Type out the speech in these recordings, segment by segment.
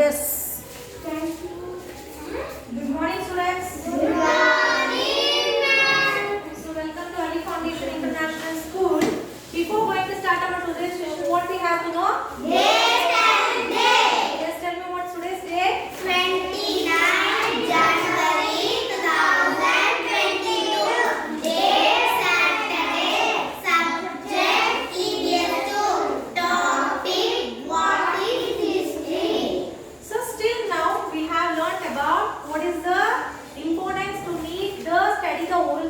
Yes. Thank you. Good morning, students. Good morning, ma'am. So welcome to Ali Foundation International School. Before going to start our today's session, what we have to know? Date and day. Yes, tell me what's today's date? 29 January 2022. Date Saturday. Subject EVS2. Topic what is history? So still now we have learnt about what is the importance to need the study the oral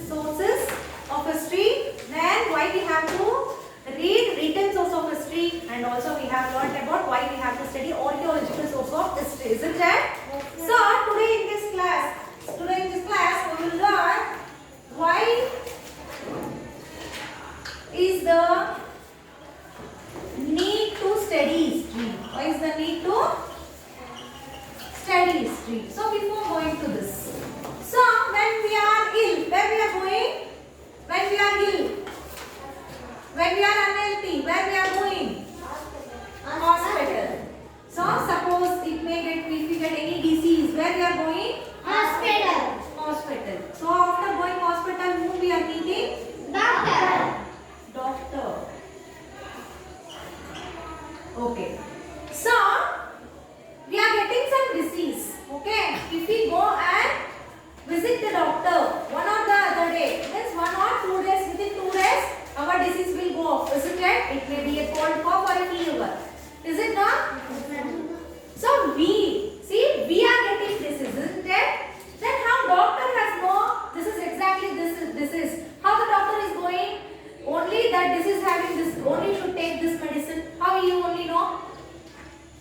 sources of history. Then why we have to read written source of history, and also we have learnt about why we have to study archaeological source of history. Isn't it? So today in this class we will learn why is the need to study history. Why is the need to study history? So before going to this, so when we are ill, where we are going? When we are ill, when we are unhealthy, where we are going? Hospital. So suppose if we get any disease, where we are going? Hospital. Hospital. So after going hospital, whom we are meeting? Doctor. Doctor. Okay. So we are getting some disease. Okay. If we go and visit the doctor one or the other day, means 1 or 2 days, within 2 days, our disease will go off. Isn't it? It may be a cold cough or a fever. Is it not? So we are getting this, isn't it? Then how doctor has know this is exactly this is how the doctor is going? Only that this is having this, only should take this medicine. How you only know?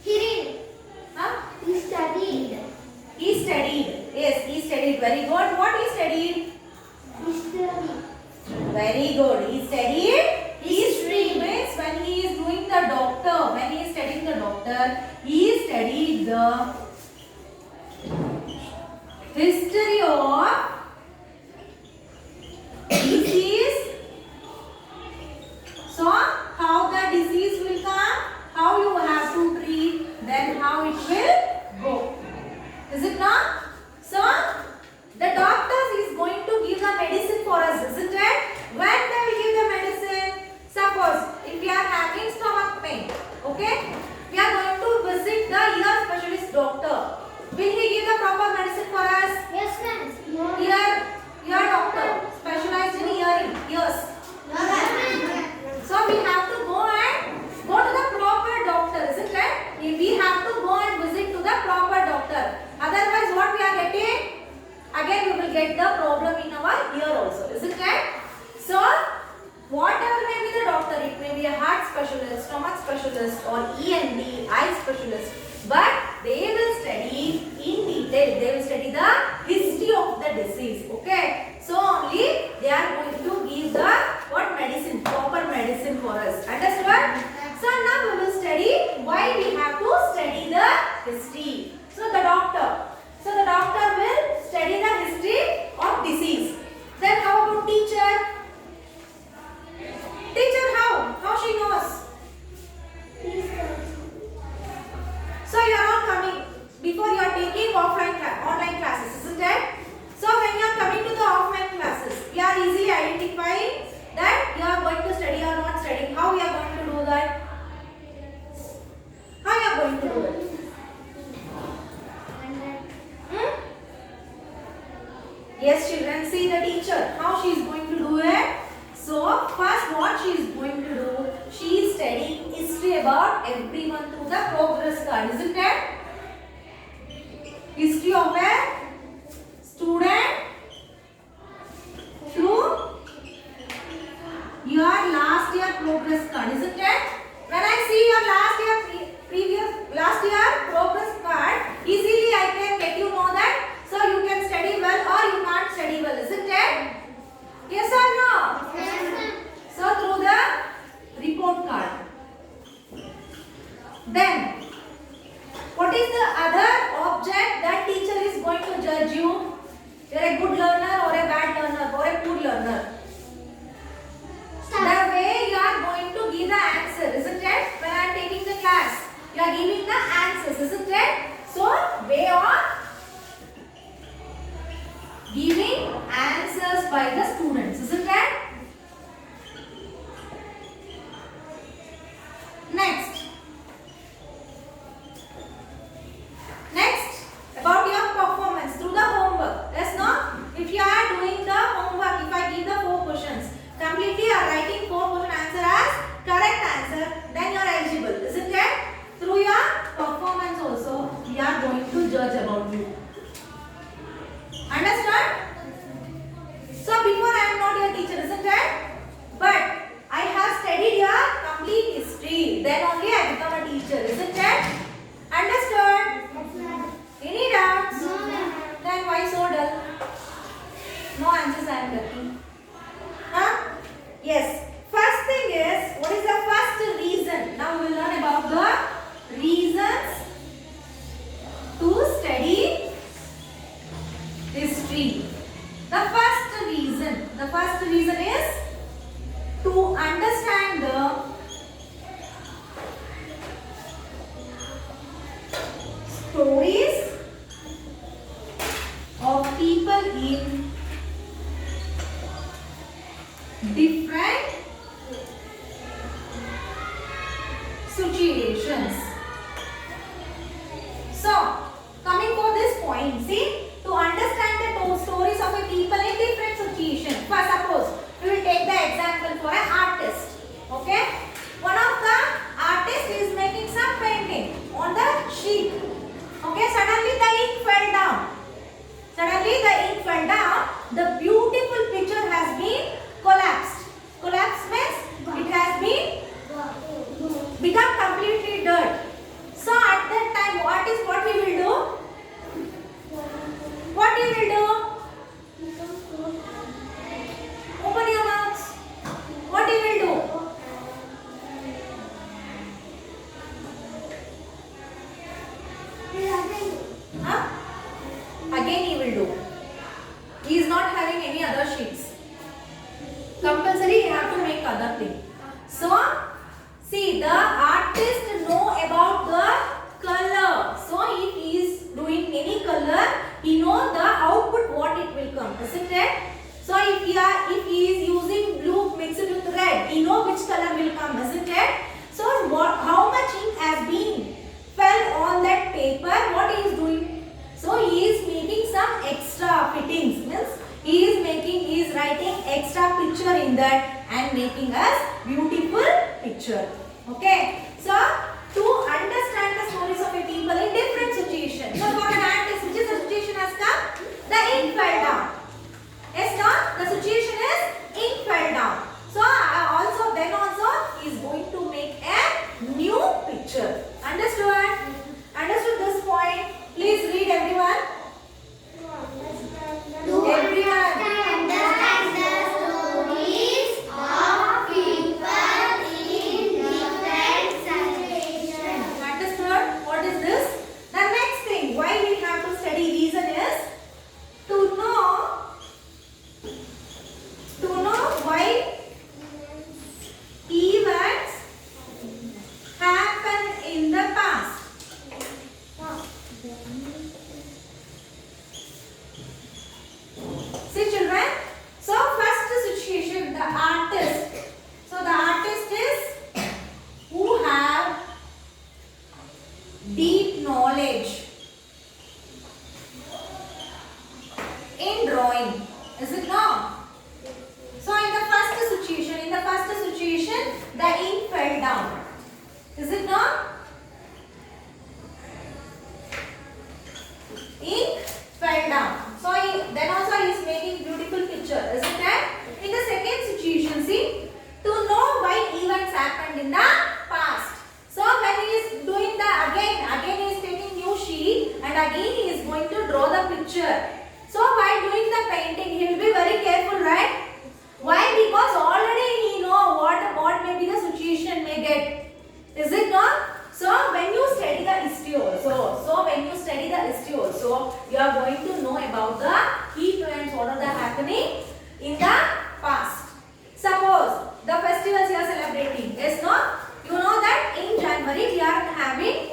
He read. Huh? He studied. He studied. Yes, he studied. Very good. What he studied? History. Very good. He studied history. Means when he is doing the doctor, when he is studying the doctor, he studied the history of disease. So how the disease will come, how you have to treat, then how it will go. Is it not? So the doctors is going to give the medicine for us, isn't it? When they will give the medicine, suppose if we are having stomach pain, okay, we are going to visit the ear specialist doctor. Will he give the proper medicine for us? Yes, ma'am. No. Ear doctor specialized in hearing, ears. No, ma'am. So we have to go to the proper doctor, isn't it? We have to go and visit to the proper doctor. Otherwise, what we are getting? Again, we will get the problem in our ear also, isn't it? So, whatever may be the doctor, it may be a heart specialist, stomach specialist, or ENT, eye specialist, but they will study in detail. They will study the history of the disease. Okay? So only they are going to give the what medicine, proper medicine for us. Understood? So now we will study why we have to study the history. So the doctor will study the history of disease. Then how about teacher? Teacher how she knows? So you are all coming before you are taking online classes, isn't it? So when you are coming to the offline classes, we are easily identifying that you are going to study or not studying. How you are going to do that? How you are going to do it? Yes, children, see the teacher, how she is going to do it. So first what she is going to do, she is studying history about everyone through the progress card, isn't it? History of a student through your last year progress card, isn't it? When I see your last year progress card, easily I can let you know that so you can study well or you can't study well, isn't it? Yes or no? Yes, ma'am. So through the report card. Then what is the other object that teacher is going to judge you? You are a good learner or a bad learner or a poor learner. The way you are going to give the answer, isn't it? When I am taking the class, You are giving the answers, isn't it? So way of giving answers by the students, isn't it? Next. Next, about your performance through the homework. Yes, no? If you are doing the homework, if I give the 4 questions, completely you are writing 4 question answer as correct answer, then you are eligible, isn't it? Through your performance also, we are going to judge about you. Understand? So before I am not your teacher, isn't it? But I have studied your complete history. Then only I become a teacher, isn't it? Understood? Any doubts? Then why so dull? No answers I am getting. Huh? Yes. First thing is, what is the first reason? Now we will learn about the reasons to study history. The first reason is to understand the stories of people in different situations. So, coming for this point, see, to understand the stories of a people in different situations. For suppose, we will take the example for an artist. Okay? One of the artists is making some painting on the sheet. Okay, suddenly the ink fell down. The beautiful picture has been collapsed. Collapsed means it has been become completely dirt. So at that time, what we will do? What we will do? Open your mouths. What we will do? Huh? Again he will do. He is not having any other sheets. Compulsory he have to make other thing. So, see, the artist know about the color. So, if he is doing any color, he know the output what it will come, isn't it? So, if he is using blue mixed with red, he know which color will come, isn't it? So, how much ink has been fell on that paper? What he is doing? So, he is making some extra fittings. Means he is writing extra picture in that and making us beautiful picture. Okay. So, to understand the stories of a people in different situations. So, for an artist, which is the situation has come? The ink fell down. Yes, no? The situation is ink fell down. So, then also he is going to make a new picture. Understood? Understood this point? Please read everyone. Everyone. Understand the stories of people in different situations. Understood? What is this? The next thing why we have to study reason is to know why events happen in the past. See children, so first situation, the artist. So the artist is who have deep knowledge in drawing. Is it not? So in the first situation, the ink fell down. Is it not? Ink fell down. So then also he is making beautiful picture, isn't it? In the second situation, see, to know why events happened in the past. So when he is doing the again he is taking new sheet and again he is going to draw the picture. So while doing the painting, he will be very careful, right? Why? Because already he know what may be the situation may get. Is it not? So when you study the history also, you are going to know about the key events, what are the happening in the past. Suppose the festivals you are celebrating, yes, no? You know that in January we are having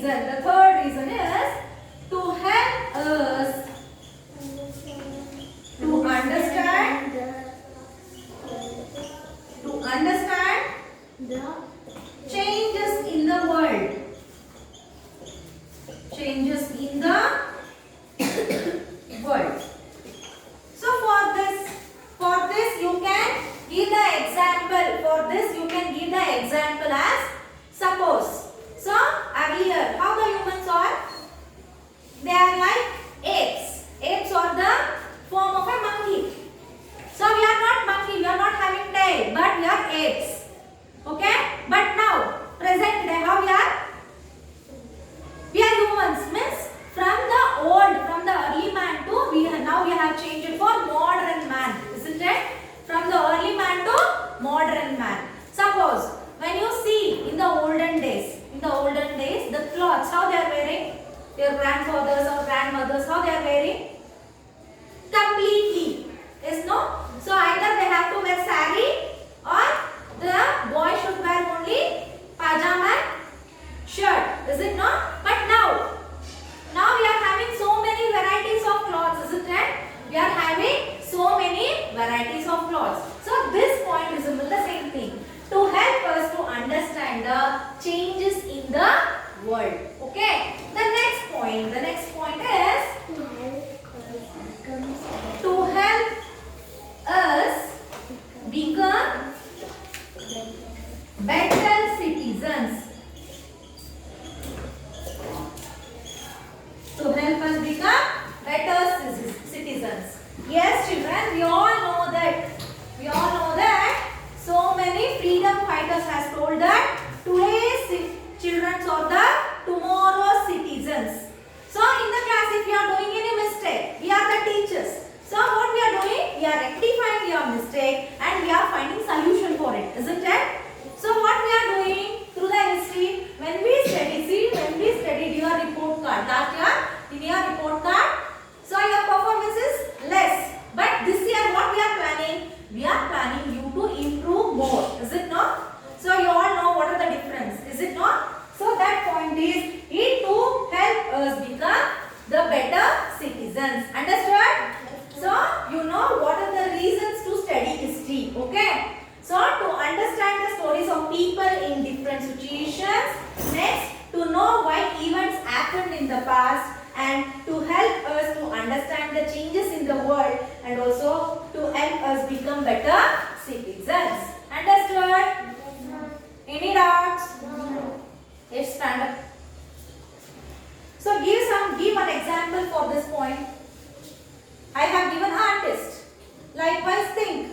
reason, the third reason is to help us to understand changes in the world. Changes in the world. So for this you can give the example. For this you can give the example as suppose. So earlier, how the humans are? They are like apes. Apes are the form of a monkey. So we are not monkey. We are not having tail, but we are apes. Okay? But now, present day, how we are? We are humans. Means from the early man to now we have changed it for modern man, isn't it? From the early man to modern man. Suppose when you see in the olden days, the clothes how they are wearing, their grandfathers or grandmothers how they are wearing completely. Yes, no? So either they have to wear sari or the boy should wear only pajama shirt. Is it not? But now we are having so many varieties of clothes, isn't it? We are having so many varieties of clothes. So this point resembles the same thing to help us to understand the changes in the world. Okay. The next point is to help us become better citizens. To help us become better citizens. Yes, children, we all know that so many freedom fighters has told that today's children are the tomorrow's citizens. So in the class, if you are doing any mistake, we are the teachers. So what we are doing? We are rectifying your mistake and we are finding solution for it, isn't it? So what we are doing through the history, when we studied your report card last year, in your report card, so your performance is less. But this year what we are planning? We are planning you to improve more, is it not? So you all know what are the difference, is it not? So that point is it to help us become the better citizens. Understood? So you know what are the reasons to study history. Okay. So to understand the stories of people in different situations. Next, to know why events happened in the past, and to help us to understand the changes in the world, and also to help us become better citizens. Understood? Any doubts? Yes, stand up. So give an example for this point. I have given artist. Likewise think.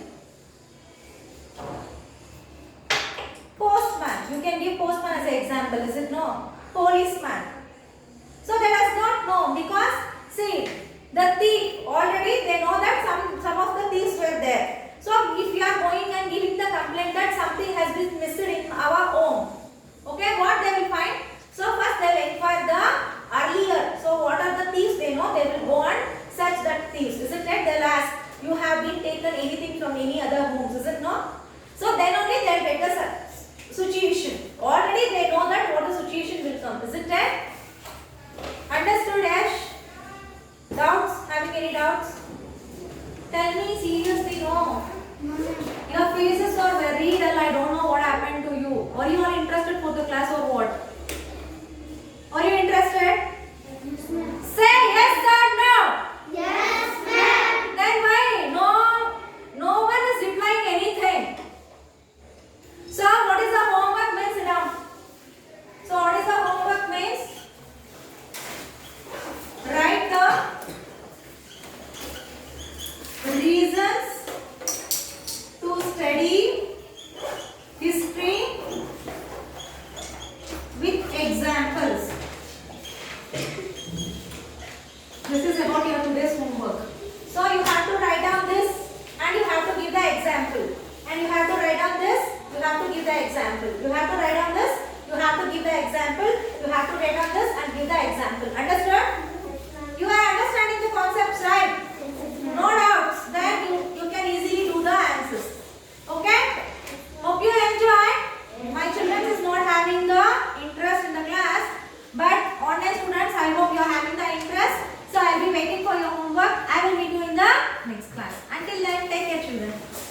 Postman. You can give postman as an example, is it no? Policeman. So they does not know because see the thief already they know that some of the thieves were there. So if you are going and giving the complaint that something has been missed in our home, okay, what they will find? So first they will inquire the earlier. So what are the thieves they know? They will go and search that thieves. Isn't it? They'll ask, you have been taken anything from any other homes, is it not? So then only they will get the situation. Already they know that what the situation will come, isn't it? Understood, Ash? Doubts? Having any doubts? Tell me seriously, no. Your faces are very dull. I don't know what happened to you. Are you all interested for the class or what? Are you interested? Say yes or no. Yes, ma'am. Then why? No one is replying anything. So what is the homework means? Sit down. So what is the homework means? Write the reasons to study history Until then, take care, children.